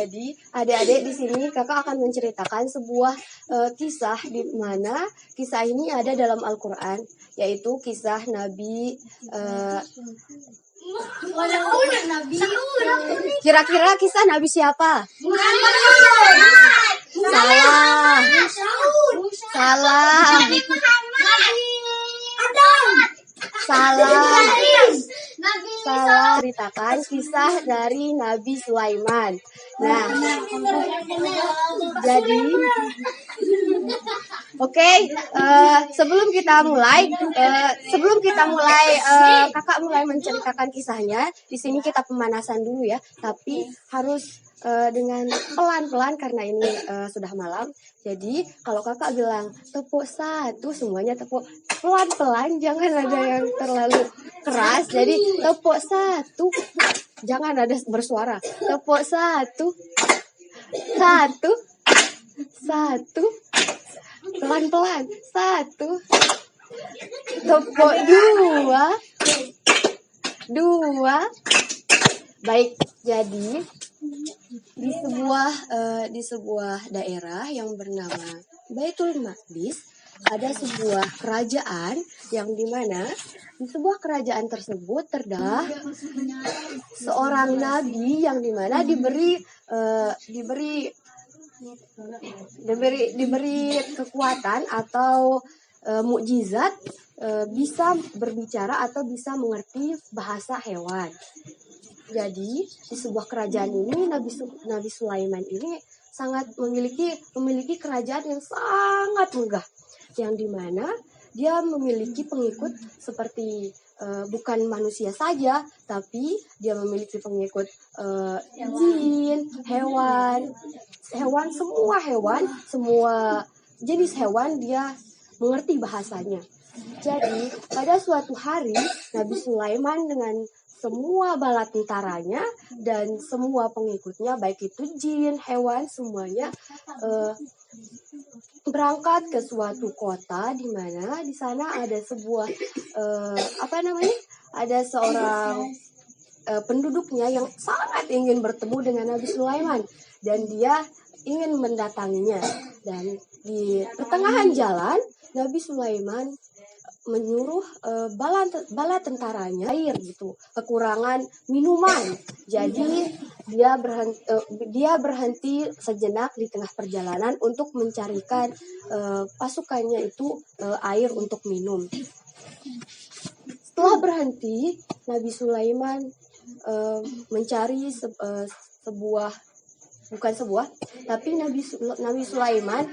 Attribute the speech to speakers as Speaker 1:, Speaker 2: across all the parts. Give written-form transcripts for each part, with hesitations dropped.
Speaker 1: Jadi adik-adik di sini kakak akan menceritakan sebuah kisah di mana kisah ini ada dalam Al-Quran, yaitu kisah Nabi. Kira-kira kisah Nabi siapa? Salah. Salah. Salah. Salah. Ceritakan kisah dari Nabi Sulaiman. Nah, jadi sebelum kita mulai, kakak mulai menceritakan kisahnya. Di sini kita pemanasan dulu ya, tapi harus dengan pelan-pelan karena ini sudah malam. Jadi kalau kakak bilang tepuk satu, semuanya tepuk pelan-pelan, jangan ada yang terlalu keras. Jadi tepuk satu, jangan ada bersuara. Tepuk satu, satu, satu, pelan-pelan, satu. Tepuk dua, dua. Baik, jadi di sebuah daerah yang bernama Baitul Maqdis ada sebuah kerajaan yang dimana di sebuah kerajaan tersebut terdapat seorang nabi yang dimana diberi kekuatan atau mukjizat, bisa berbicara atau bisa mengerti bahasa hewan. Jadi di sebuah kerajaan ini Nabi Sulaiman ini sangat memiliki kerajaan yang sangat megah, yang dimana dia memiliki pengikut seperti bukan manusia saja, tapi dia memiliki pengikut jin, semua jenis hewan dia mengerti bahasanya. Jadi pada suatu hari Nabi Sulaiman dengan semua bala tentaranya dan semua pengikutnya, baik itu jin, hewan, semuanya berangkat ke suatu kota di mana di sana ada sebuah ada seorang penduduknya yang sangat ingin bertemu dengan Nabi Sulaiman dan dia ingin mendatanginya. Dan di pertengahan jalan Nabi Sulaiman menyuruh bala tentaranya air gitu, kekurangan minuman. Jadi dia berhenti sejenak di tengah perjalanan untuk mencarikan pasukannya itu air untuk minum. Setelah berhenti, Nabi Sulaiman mencari Nabi Sulaiman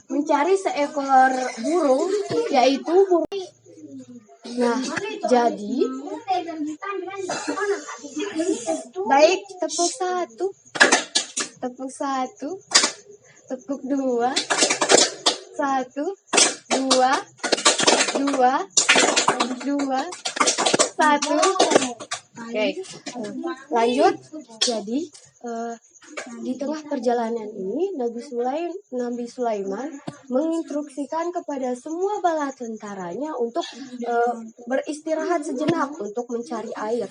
Speaker 1: mencari seekor burung, yaitu burung. Nah, jadi baik, tepuk satu, tepuk dua, satu, dua, satu. Oke, lanjut. Jadi di tengah perjalanan ini Nabi Sulaiman menginstruksikan kepada semua bala tentaranya untuk beristirahat sejenak untuk mencari air.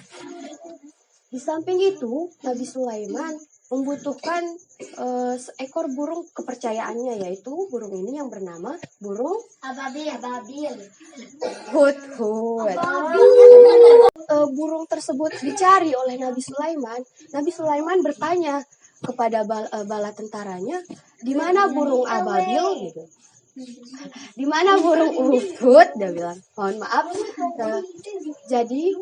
Speaker 1: Di samping itu Nabi Sulaiman membutuhkan seekor burung kepercayaannya, yaitu burung ini yang bernama burung Ababil. Hudhud. Burung tersebut dicari oleh Nabi Sulaiman. Nabi Sulaiman bertanya kepada bala tentaranya, di mana burung Ababil gitu. Di mana burung Hudhud? Dia bilang, mohon maaf. Jadi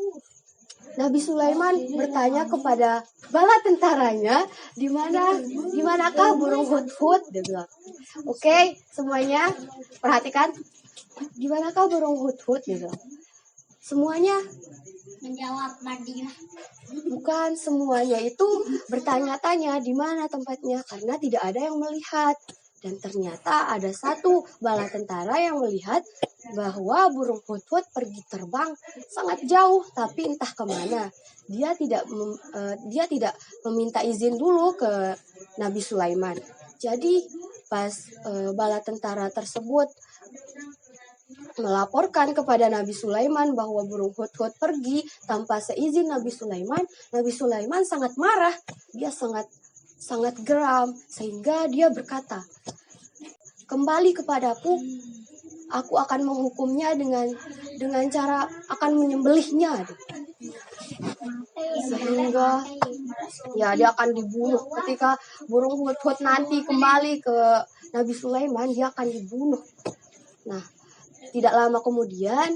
Speaker 1: Nabi Sulaiman bertanya kepada bala tentaranya, di manakah burung Hudhud? Dia bilang. Oke, semuanya perhatikan. Di manakah burung Hudhud? Dia bilang. Semuanya menjawab Madinah. Bukan semuanya itu bertanya-tanya di mana tempatnya karena tidak ada yang melihat. Dan ternyata ada satu bala tentara yang melihat bahwa burung Hudhud pergi terbang sangat jauh, tapi entah kemana. Dia tidak meminta izin dulu ke Nabi Sulaiman. Jadi pas bala tentara tersebut melaporkan kepada Nabi Sulaiman bahwa burung hudhud pergi tanpa seizin Nabi Sulaiman sangat marah. Dia sangat geram sehingga dia berkata, "Kembali kepadaku, aku akan menghukumnya dengan cara akan menyembelihnya." Sehingga dia akan dibunuh. Ketika burung hudhud nanti kembali ke Nabi Sulaiman, dia akan dibunuh. Nah, tidak lama kemudian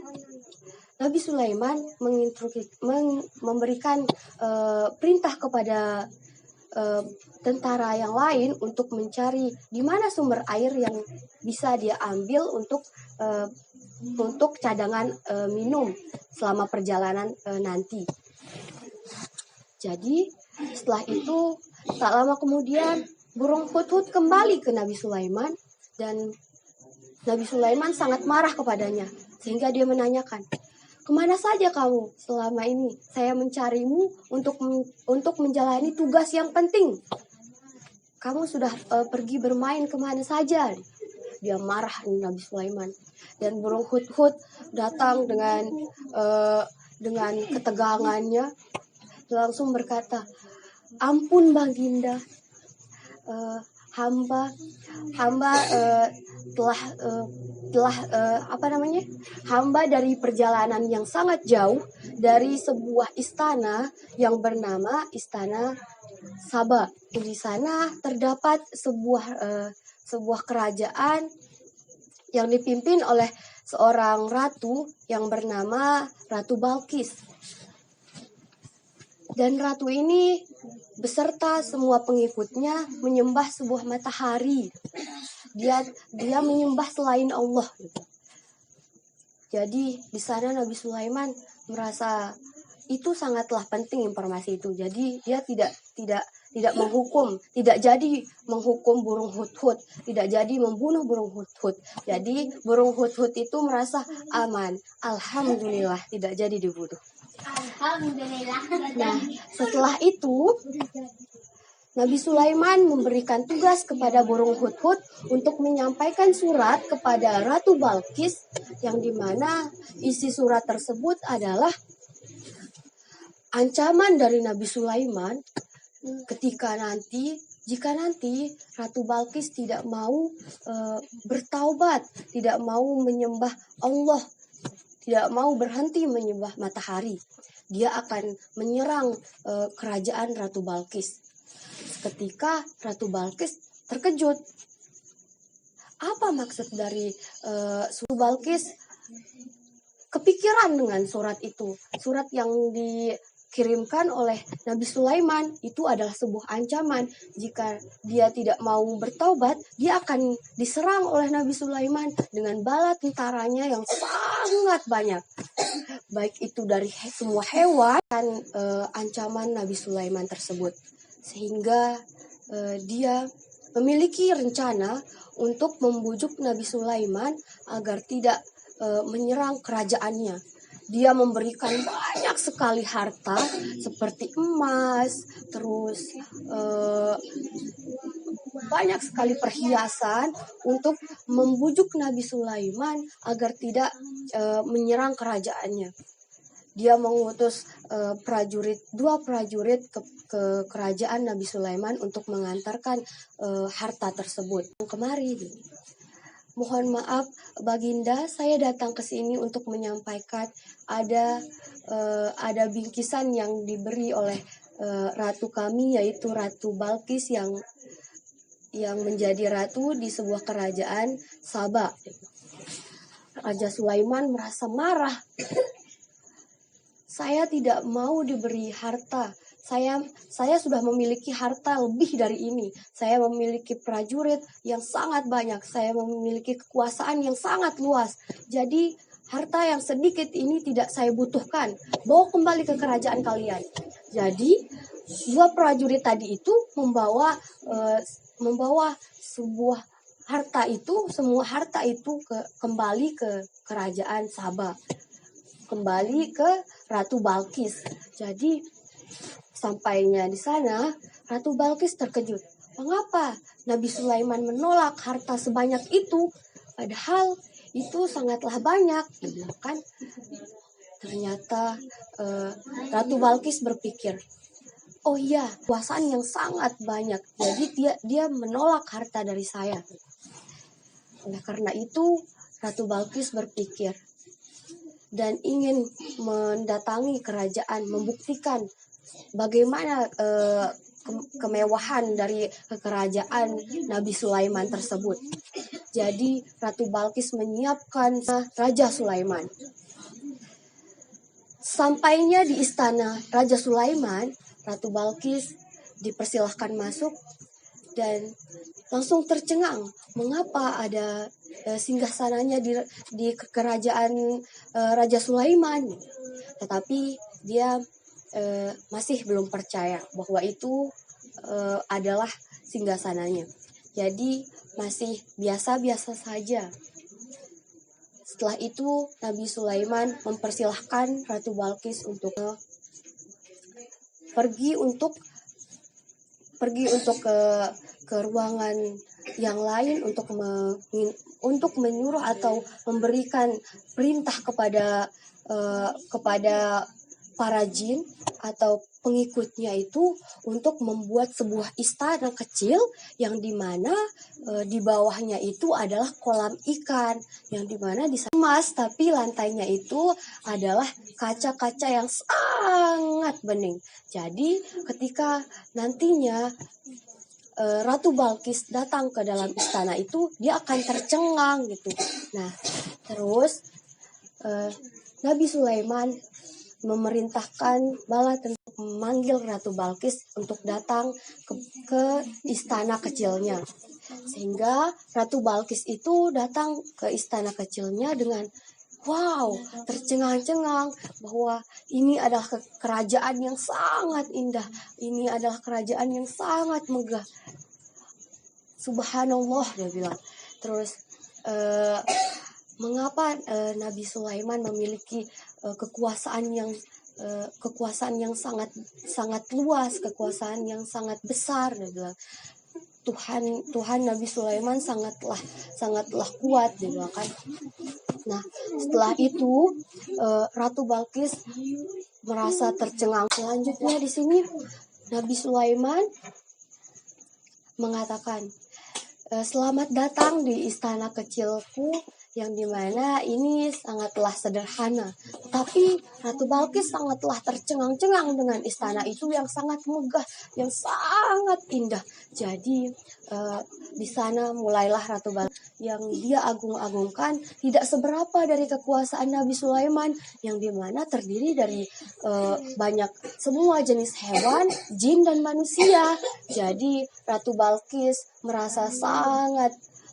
Speaker 1: Nabi Sulaiman memberikan perintah kepada tentara yang lain untuk mencari di mana sumber air yang bisa dia ambil untuk cadangan minum selama perjalanan nanti. Jadi setelah itu tak lama kemudian burung hudhud kembali ke Nabi Sulaiman dan Nabi Sulaiman sangat marah kepadanya sehingga dia menanyakan, "Kemana saja kamu selama ini? Saya mencarimu untuk menjalani tugas yang penting. Kamu sudah pergi bermain kemana saja?" Dia marah Nabi Sulaiman. Dan burung hudhud datang dengan ketegangannya langsung berkata, "Ampun Baginda, hamba hamba dari perjalanan yang sangat jauh dari sebuah istana yang bernama Istana Saba. Di sana terdapat sebuah kerajaan yang dipimpin oleh seorang ratu yang bernama Ratu Balqis. Dan ratu ini beserta semua pengikutnya menyembah sebuah matahari. Dia menyembah selain Allah. Jadi di sana Nabi Sulaiman merasa itu sangatlah penting informasi itu. Jadi dia tidak jadi menghukum burung hudhud, tidak jadi membunuh burung hudhud. Jadi burung hudhud itu merasa aman. Alhamdulillah tidak jadi dibunuh.
Speaker 2: Alhamdulillah.
Speaker 1: Nah, setelah itu Nabi Sulaiman memberikan tugas kepada burung hudhud untuk menyampaikan surat kepada Ratu Balqis, yang dimana isi surat tersebut adalah ancaman dari Nabi Sulaiman jika nanti Ratu Balqis tidak mau bertaubat, tidak mau menyembah Allah, tidak mau berhenti menyembah matahari, dia akan menyerang kerajaan Ratu Balqis. Ketika Ratu Balqis terkejut, apa maksud dari Ratu Balqis kepikiran dengan surat itu? Surat yang dikirimkan oleh Nabi Sulaiman itu adalah sebuah ancaman. Jika dia tidak mau bertaubat, dia akan diserang oleh Nabi Sulaiman dengan bala tentaranya yang sangat banyak. Baik itu dari semua hewan dan ancaman Nabi Sulaiman tersebut. Sehingga dia memiliki rencana untuk membujuk Nabi Sulaiman agar tidak menyerang kerajaannya. Dia memberikan banyak sekali harta seperti emas, terus banyak sekali perhiasan untuk membujuk Nabi Sulaiman agar tidak menyerang kerajaannya. Dia mengutus dua prajurit ke kerajaan Nabi Sulaiman untuk mengantarkan harta tersebut. Kemari, mohon maaf Baginda, saya datang ke sini untuk menyampaikan ada bingkisan yang diberi oleh ratu kami, yaitu Ratu Balqis yang menjadi ratu di sebuah kerajaan Saba. Raja Sulaiman merasa marah. Saya tidak mau diberi harta. Saya sudah memiliki harta lebih dari ini. Saya memiliki prajurit yang sangat banyak. Saya memiliki kekuasaan yang sangat luas. Jadi harta yang sedikit ini tidak saya butuhkan. Bawa kembali ke kerajaan kalian. Jadi dua prajurit tadi itu membawa semua harta itu kembali ke kerajaan Saba. Kembali ke Ratu Balqis. Jadi sampainya di sana, Ratu Balqis terkejut. Mengapa Nabi Sulaiman menolak harta sebanyak itu? Padahal itu sangatlah banyak, kan? Ternyata Ratu Balkis berpikir, oh iya, kekuasaan yang sangat banyak. Jadi dia menolak harta dari saya. Oleh karena itu, Ratu Balkis berpikir dan ingin mendatangi kerajaan, membuktikan bagaimana kemewahan dari kerajaan Nabi Sulaiman tersebut. Jadi Ratu Balkis menyiapkan Raja Sulaiman. Sampainya di istana Raja Sulaiman, Ratu Balkis dipersilahkan masuk dan langsung tercengang. Mengapa ada singgasananya di kerajaan Raja Sulaiman? Tetapi dia masih belum percaya bahwa itu adalah singgasananya. Jadi masih biasa-biasa saja. Setelah itu Nabi Sulaiman mempersilahkan Ratu Balkis untuk pergi untuk ke ruangan yang lain untuk menyuruh atau memberikan perintah kepada para jin atau pengikutnya itu untuk membuat sebuah istana kecil yang dimana di bawahnya itu adalah kolam ikan yang dimana di emas, tapi lantainya itu adalah kaca-kaca yang sangat bening. Jadi ketika nantinya Ratu Balkis datang ke dalam istana itu, dia akan tercengang gitu. Nah, terus Nabi Sulaiman memerintahkan bala tentara memanggil Ratu Balkis untuk datang ke istana kecilnya. Sehingga Ratu Balkis itu datang ke istana kecilnya dengan wow, tercengang-cengang bahwa ini adalah kerajaan yang sangat indah. Ini adalah kerajaan yang sangat megah. Subhanallah, dia bilang. Terus mengapa Nabi Sulaiman memiliki kekuasaan yang sangat luas, kekuasaan yang sangat besar, dia bilang. Tuhan Nabi Sulaiman sangatlah kuat, dia bilang kan. Nah, setelah itu Ratu Balkis merasa tercengang. Selanjutnya di sini Nabi Sulaiman mengatakan, selamat datang di istana kecilku yang dimana ini sangatlah sederhana. Tapi Ratu Balkis sangatlah tercengang-cengang dengan istana itu yang sangat megah, yang sangat indah. Jadi di sana mulailah Ratu Balkis yang dia agung-agungkan tidak seberapa dari kekuasaan Nabi Sulaiman yang dimana terdiri dari banyak semua jenis hewan, jin dan manusia. Jadi Ratu Balkis merasa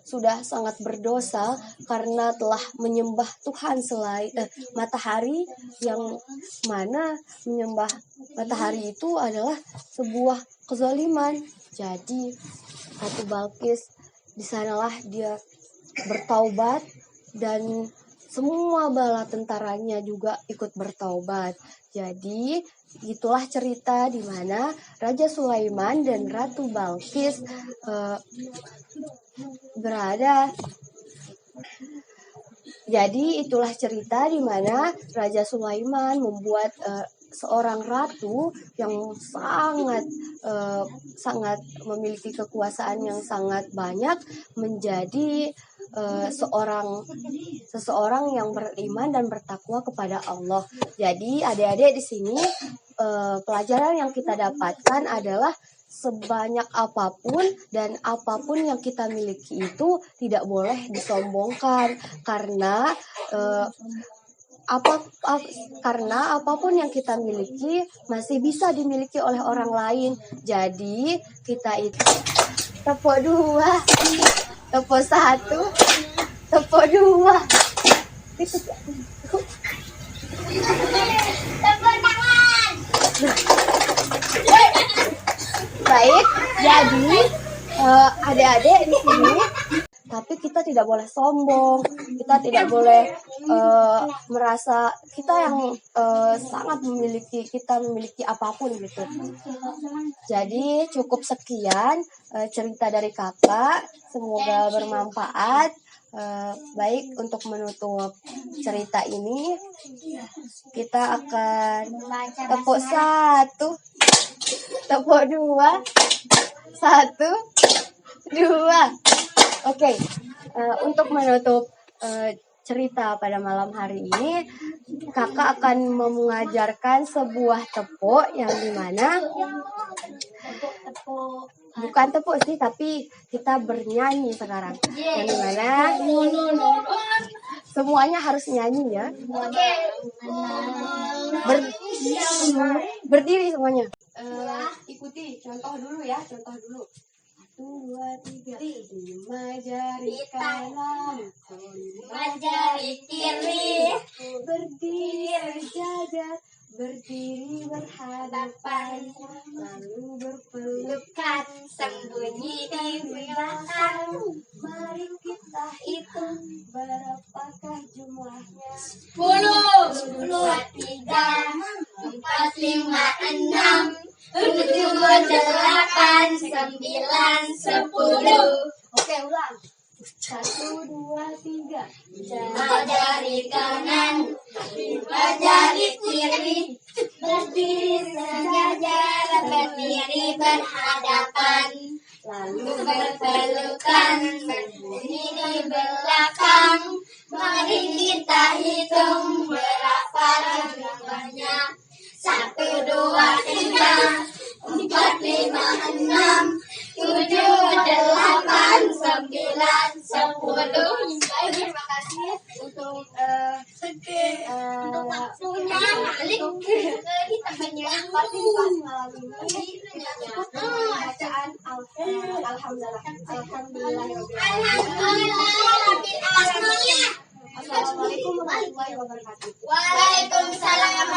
Speaker 1: sudah sangat berdosa karena telah menyembah Tuhan selain matahari, yang mana menyembah matahari itu adalah sebuah kezaliman. Jadi Ratu Balkis di sanalah dia bertaubat dan semua bala tentaranya juga ikut bertaubat. Jadi itulah cerita di mana Raja Sulaiman dan Ratu Balkis berada. Jadi itulah cerita di mana Raja Sulaiman membuat seorang ratu yang sangat memiliki kekuasaan yang sangat banyak menjadi seseorang yang beriman dan bertakwa kepada Allah. Jadi adik-adik di sini pelajaran yang kita dapatkan adalah sebanyak apapun dan apapun yang kita miliki itu tidak boleh disombongkan karena karena apapun yang kita miliki masih bisa dimiliki oleh orang lain. Jadi kita itu tepuk 2, tepuk 1, tepuk 2.
Speaker 2: Tepuk tangan.
Speaker 1: Baik, jadi adik-adik di sini, tapi kita tidak boleh sombong, kita tidak boleh merasa kita yang kita memiliki apapun gitu. Jadi cukup sekian cerita dari kakak, semoga bermanfaat. Baik, untuk menutup cerita ini kita akan tepuk satu, tepuk dua, satu, dua. Oke, untuk menutup cerita pada malam hari ini, kakak akan mengajarkan sebuah tepuk yang dimana bukan tepuk sih, tapi kita bernyanyi sekarang. Yang dimana semuanya harus nyanyi ya. Berdiri semuanya. Ikuti contoh dulu ya, contoh dulu. 1, 2, 3. 5 jari kanan, 5 jari kiri. Berdiri berjajar, berdiri berhadapan, lalu berpelukan, sembunyi di belakang. Mari kita hitung berapakah jumlahnya.
Speaker 2: 10, 2, 3, 4, 5, 6, 7, 8, 9, 10.
Speaker 1: Oke, ulang. 1, 2, 3.
Speaker 2: 5 jari kanan, 5 jari kiri. Berdiri sejajar, berdiri berhadapan, lalu berpelukan, bersembunyi di belakang. Mari kita hitung berapa jumlahnya. 1, 2, 3, 4, 5, 6, 7, 8, 9, 10.
Speaker 1: Terima kasih untuk partisipasi malam ini. Bacaan Alhamdulillah. Assalamualaikum warahmatullahi wabarakatuh.
Speaker 2: Waalaikumsalam.